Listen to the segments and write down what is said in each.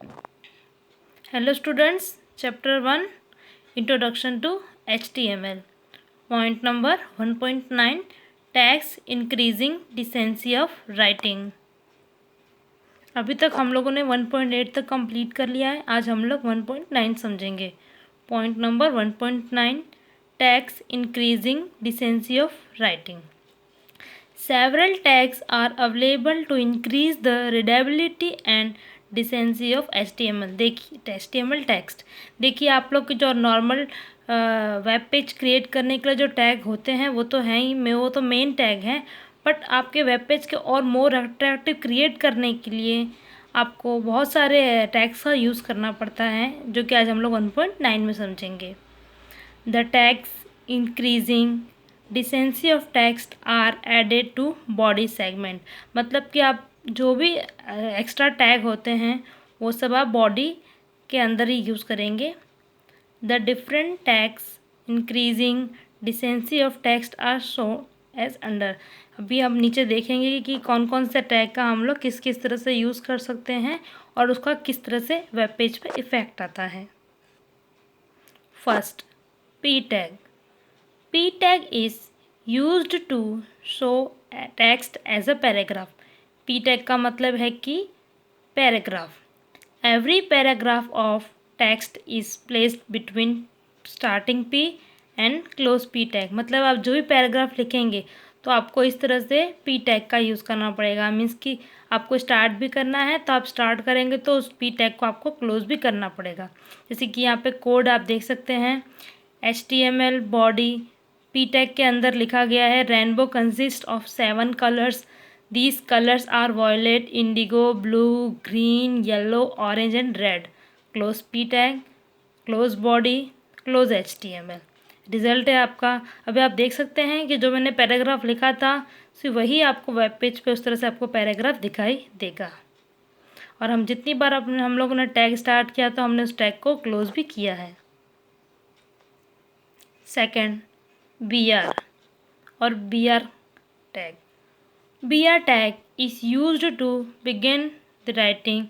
Hello students, chapter 1, Introduction to HTML. Point number 1.9, Tags Increasing Decency of Writing. अभी तक हम लोगों ने 1.8 तक कंप्लीट कर लिया है। आज हम लोग 1.9 समझेंगे। Point number 1.9, Tags Increasing Decency of Writing. Several tags are available to increase the readability and decency of HTML। देखिए HTML टेक्स्ट, देखिए आप लोग की जो नॉर्मल वेब पेज क्रिएट करने के लिए जो टैग होते हैं वो तो हैं ही, वो तो मेन टैग हैं। बट आपके वेब पेज के और मोर अट्रैक्टिव क्रिएट करने के लिए आपको बहुत सारे टैग्स का यूज़ करना पड़ता है, जो कि आज हम लोग 1.9 में समझेंगे। The tags increasing decency of text are added to body segment. मतलब कि आप जो भी एक्स्ट्रा टैग होते हैं वो सब आप बॉडी के अंदर ही यूज़ करेंगे। The different tags increasing decency of text are show as under. अभी हम नीचे देखेंगे कि कौन कौन से टैग का हम लोग किस किस तरह से यूज़ कर सकते हैं और उसका किस तरह से वेब पेज पर इफ़ेक्ट आता है। First, P tag. P tag is used to show text as a paragraph. P tag का मतलब है कि paragraph. Every paragraph of text is placed between starting P and close P tag। मतलब आप जो भी पैराग्राफ लिखेंगे तो आपको इस तरह से P tag का यूज़ करना पड़ेगा। मीन्स कि आपको स्टार्ट भी करना है तो आप स्टार्ट करेंगे तो उस P tag को आपको क्लोज भी करना पड़ेगा। जैसे कि यहाँ पे कोड आप देख सकते हैं, HTML बॉडी P tag के अंदर लिखा गया है, rainbow consist of 7 colours. These colours are violet, indigo, blue, green, yellow, orange and red. Close P tag, close body, close HTML। Result है आपका। अभी आप देख सकते हैं कि जो मैंने पैराग्राफ लिखा था सिर्फ वही आपको वेब पेज पे उस तरह से आपको पैराग्राफ दिखाई देगा। और हम जितनी बार हम लोगों ने टैग स्टार्ट किया तो हमने उस टैग को क्लोज भी किया है। सेकेंड, BR और BR tag. BR tag is used to begin the writing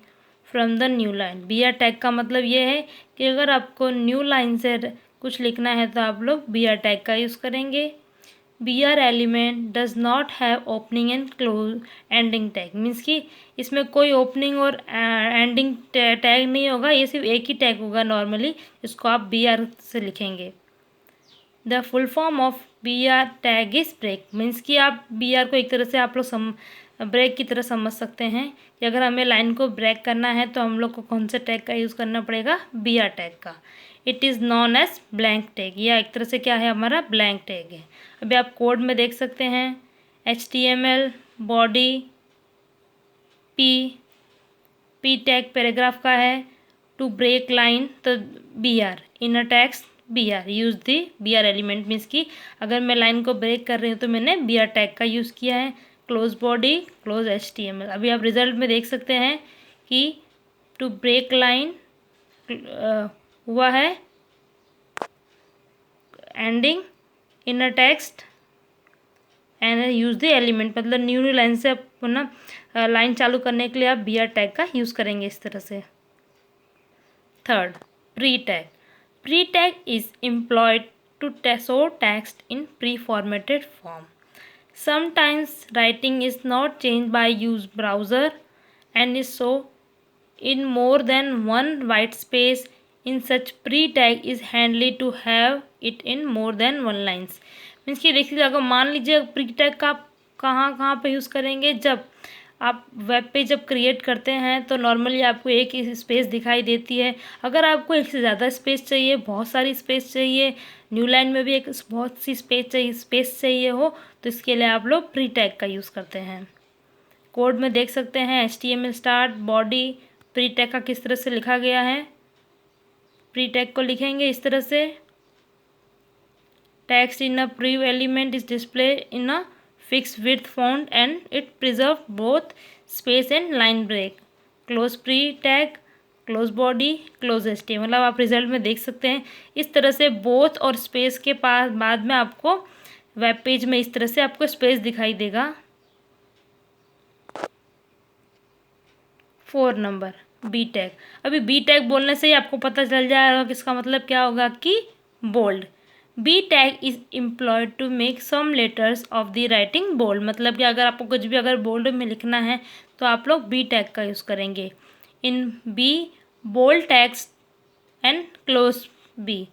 from the new line. BR tag का मतलब ये है कि अगर आपको न्यू लाइन से कुछ लिखना है तो आप लोग BR टैग का यूज़ करेंगे। BR element does not have opening and close ending tag. Means कि इसमें कोई ओपनिंग और एंडिंग टैग नहीं होगा, ये सिर्फ एक ही टैग होगा नॉर्मली, इसको आप BR से लिखेंगे। The full form of BR tag is break. Means कि आप BR को एक तरह से आप लोग ब्रेक की तरह समझ सकते हैं कि अगर हमें लाइन को ब्रेक करना है तो हम लोग को कौन से टैग का यूज़ करना पड़ेगा, BR टैग का। It is known as blank tag, या एक तरह से क्या है, हमारा ब्लैंक टैग है। अभी आप कोड में देख सकते हैं, HTML body P tag paragraph का है, टू ब्रेक लाइन तो BR, inner text BR, use दी BR एलिमेंट। मीन्स कि अगर मैं लाइन को ब्रेक कर रही हूँ तो मैंने BR टैग का यूज़ किया है। Close body, close HTML। अभी आप रिजल्ट में देख सकते हैं कि टू ब्रेक लाइन हुआ है, ending inner text and use the element. मतलब न्यू लाइन से ना लाइन चालू करने के लिए आप BR टैग का यूज़ करेंगे इस तरह से। Third, pre tag. Pre tag is employed to show text in pre-formatted form. Sometimes writing is not changed by use browser and is so in more than one white space. In such pre-tag is handy to have it in more than one lines. Means कि देखिए, अगर मान लीजिए pre tag का आप कहाँ कहाँ पे यूज़ करेंगे, जब आप वेब पेज जब क्रिएट करते हैं तो नॉर्मली आपको एक ही स्पेस दिखाई देती है। अगर आपको एक से ज़्यादा स्पेस चाहिए, बहुत सारी स्पेस चाहिए, न्यू लाइन में भी एक बहुत सी स्पेस चाहिए हो, तो इसके लिए आप लोग प्री टैग का यूज़ करते हैं। कोड में देख सकते हैं, HTML start body pre tag का किस तरह से लिखा गया है। प्री टैग को लिखेंगे इस तरह से, text in a pre element is display in a fixed width font and it preserve both space and line break. Close pre tag, close body, close HTML। मतलब आप रिजल्ट में देख सकते हैं इस तरह से बोथ और स्पेस के पास बाद में आपको वेब पेज में इस तरह से आपको स्पेस दिखाई देगा। 4 नंबर, बी टैग। अभी बी टैग बोलने से ही आपको पता चल जाएगा कि इसका मतलब क्या होगा कि bold. B tag is employed to make some letters of the writing bold. मतलब कि अगर आपको कुछ भी अगर बोल्ड में लिखना है तो आप लोग बी टैग का यूज़ करेंगे। In B bold tags and close B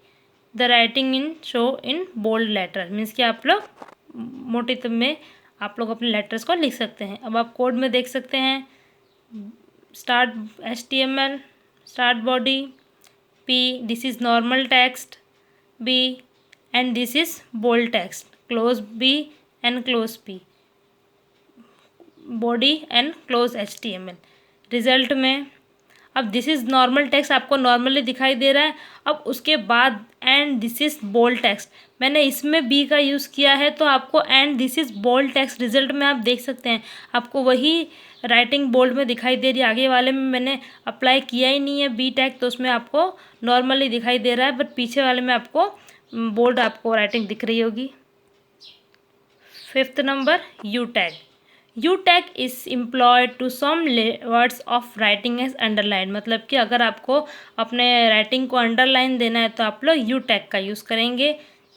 the writing in show in bold letter. Means कि आप लोग मोटे में आप लोग अपने लेटर्स को लिख सकते हैं। अब आप कोड में देख सकते हैं start HTML, start body, P, this is normal text, B, and this is bold text, close B and close P, body and close HTML। Result में अब दिस इज़ नॉर्मल टेक्स्ट आपको नॉर्मली दिखाई दे रहा है। अब उसके बाद and this is bold text, मैंने इसमें बी का यूज़ किया है तो आपको and this is bold text result में आप देख सकते हैं आपको वही राइटिंग बोल्ड में दिखाई दे रही है। आगे वाले में मैंने अप्लाई किया ही नहीं है बी टैग, तो उसमें आपको नॉर्मली दिखाई दे रहा है, बट पीछे वाले में आपको बोल्ड आपको राइटिंग दिख रही होगी। 5th number U tag. U tag is employed to some words of writing as underline. मतलब कि अगर आपको अपने राइटिंग को अंडरलाइन देना है तो आप लोग यू टैग का यूज़ करेंगे।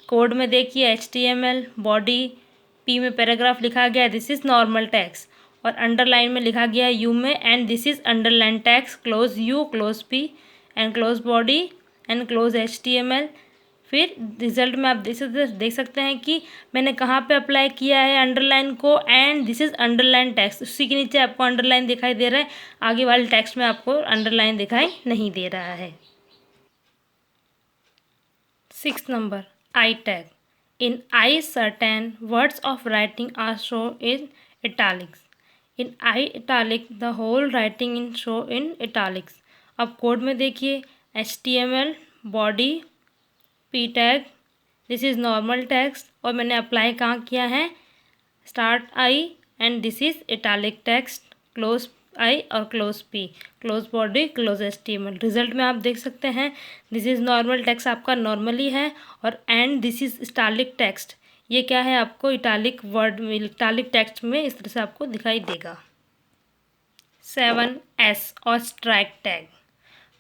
कोड में देखिए HTML बॉडी, पी में पैराग्राफ लिखा गया दिस इज़ नॉर्मल टैग्स, और अंडरलाइन में लिखा गया यू में and this is underline tags, close you close P and close body and close HTML। फिर रिजल्ट में आप देख सकते हैं कि मैंने कहाँ पे अप्लाई किया है अंडरलाइन को, and this is underline text. उसी के नीचे आपको अंडरलाइन दिखाई दे रहा है, आगे वाले टेक्स्ट में आपको अंडरलाइन दिखाई नहीं दे रहा है। 6th number I tag. In I certain words of writing are show in italics. In I italic the whole writing in show in italics. अब कोड में देखिए HTML body, P tag, this is normal text, और मैंने apply कहाँ किया है start I and this is italic text, close I और close P, close body close HTML। Result में आप देख सकते हैं दिस इज़ नॉर्मल टेक्स्ट आपका नॉर्मली है, और and this is italic text, ये क्या है आपको इटालिक वर्ड में इटालिक टेक्स्ट में इस तरह से आपको दिखाई देगा। 7S और strike tag.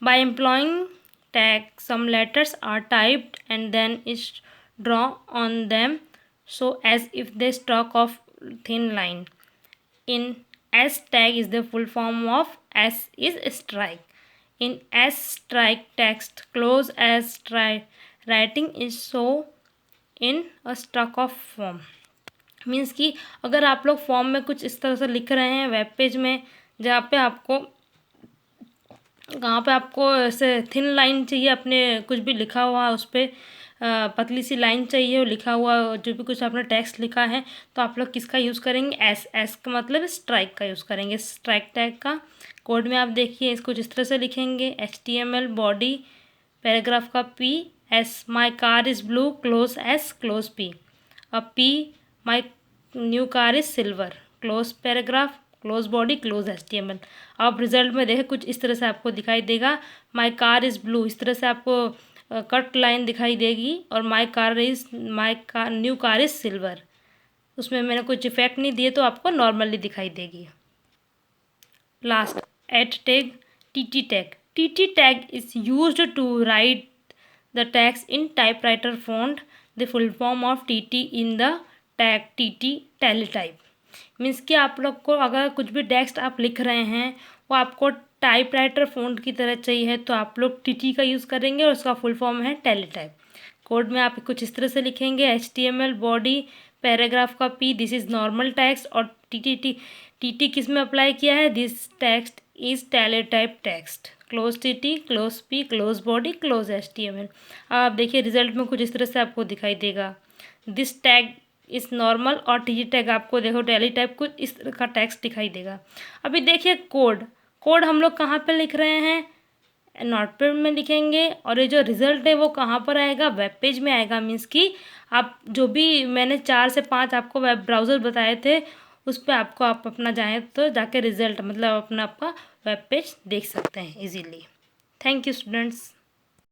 By employing tag some letters are typed and then is drawn on them so as if they struck off thin line. In S tag is the full form of S is strike. In S strike text close as writing is so in a struck off form। Means कि अगर आप लोग form में कुछ इस तरह से लिख रहे हैं वेब पेज में, जहाँ पे आपको कहाँ पे आपको ऐसे थिन लाइन चाहिए, अपने कुछ भी लिखा हुआ उस पर पतली सी लाइन चाहिए, वो लिखा हुआ जो भी कुछ आपने टेक्स्ट लिखा है, तो आप लोग किसका यूज़ करेंगे एस का मतलब स्ट्राइक का यूज़ करेंगे, स्ट्राइक टैग का। कोड में आप देखिए इसको जिस तरह से लिखेंगे HTML बॉडी पैराग्राफ का P S, my car is blue close S close P. अब P my new car is silver, close paragraph close body close HTML। अब रिजल्ट में देखें कुछ इस तरह से आपको दिखाई देगा माई कार इज़ ब्लू, इस तरह से आपको कट लाइन दिखाई देगी, और my car new car is silver, उसमें मैंने कुछ इफेक्ट नहीं दिए तो आपको नॉर्मली दिखाई देगी। Last eight tag TT tag. TT tag is used to write the text in typewriter font, the full form of TT in the tag TT teletype. Means कि आप लोग को अगर कुछ भी टेक्स्ट आप लिख रहे हैं वो आपको टाइपराइटर फ़ॉन्ट की तरह चाहिए तो आप लोग TT का यूज़ करेंगे, और उसका फुल फॉर्म है टेलीटाइप। कोड में आप कुछ इस तरह से लिखेंगे HTML बॉडी पैराग्राफ का P this is normal text, और TT किस में अप्लाई किया है this text is teletype text, close TT close P close body close HTML। आप देखिए रिजल्ट में कुछ इस तरह से आपको दिखाई देगा दिस टैग इस नॉर्मल, और TT टैग आपको देखो टेली टाइप कुछ इस तरह का टेक्स्ट दिखाई देगा। अभी देखिए कोड हम लोग कहाँ पे लिख रहे हैं नोटपैड में लिखेंगे, और ये जो रिज़ल्ट है वो कहाँ पर आएगा वेब पेज में आएगा। मीन्स कि आप जो भी मैंने 4 से 5 आपको वेब ब्राउज़र बताए थे उस पर आपको आप अपना जाएँ तो जाके रिज़ल्ट मतलब अपना आपका वेब पेज देख सकते हैं इजीली। Thank you students.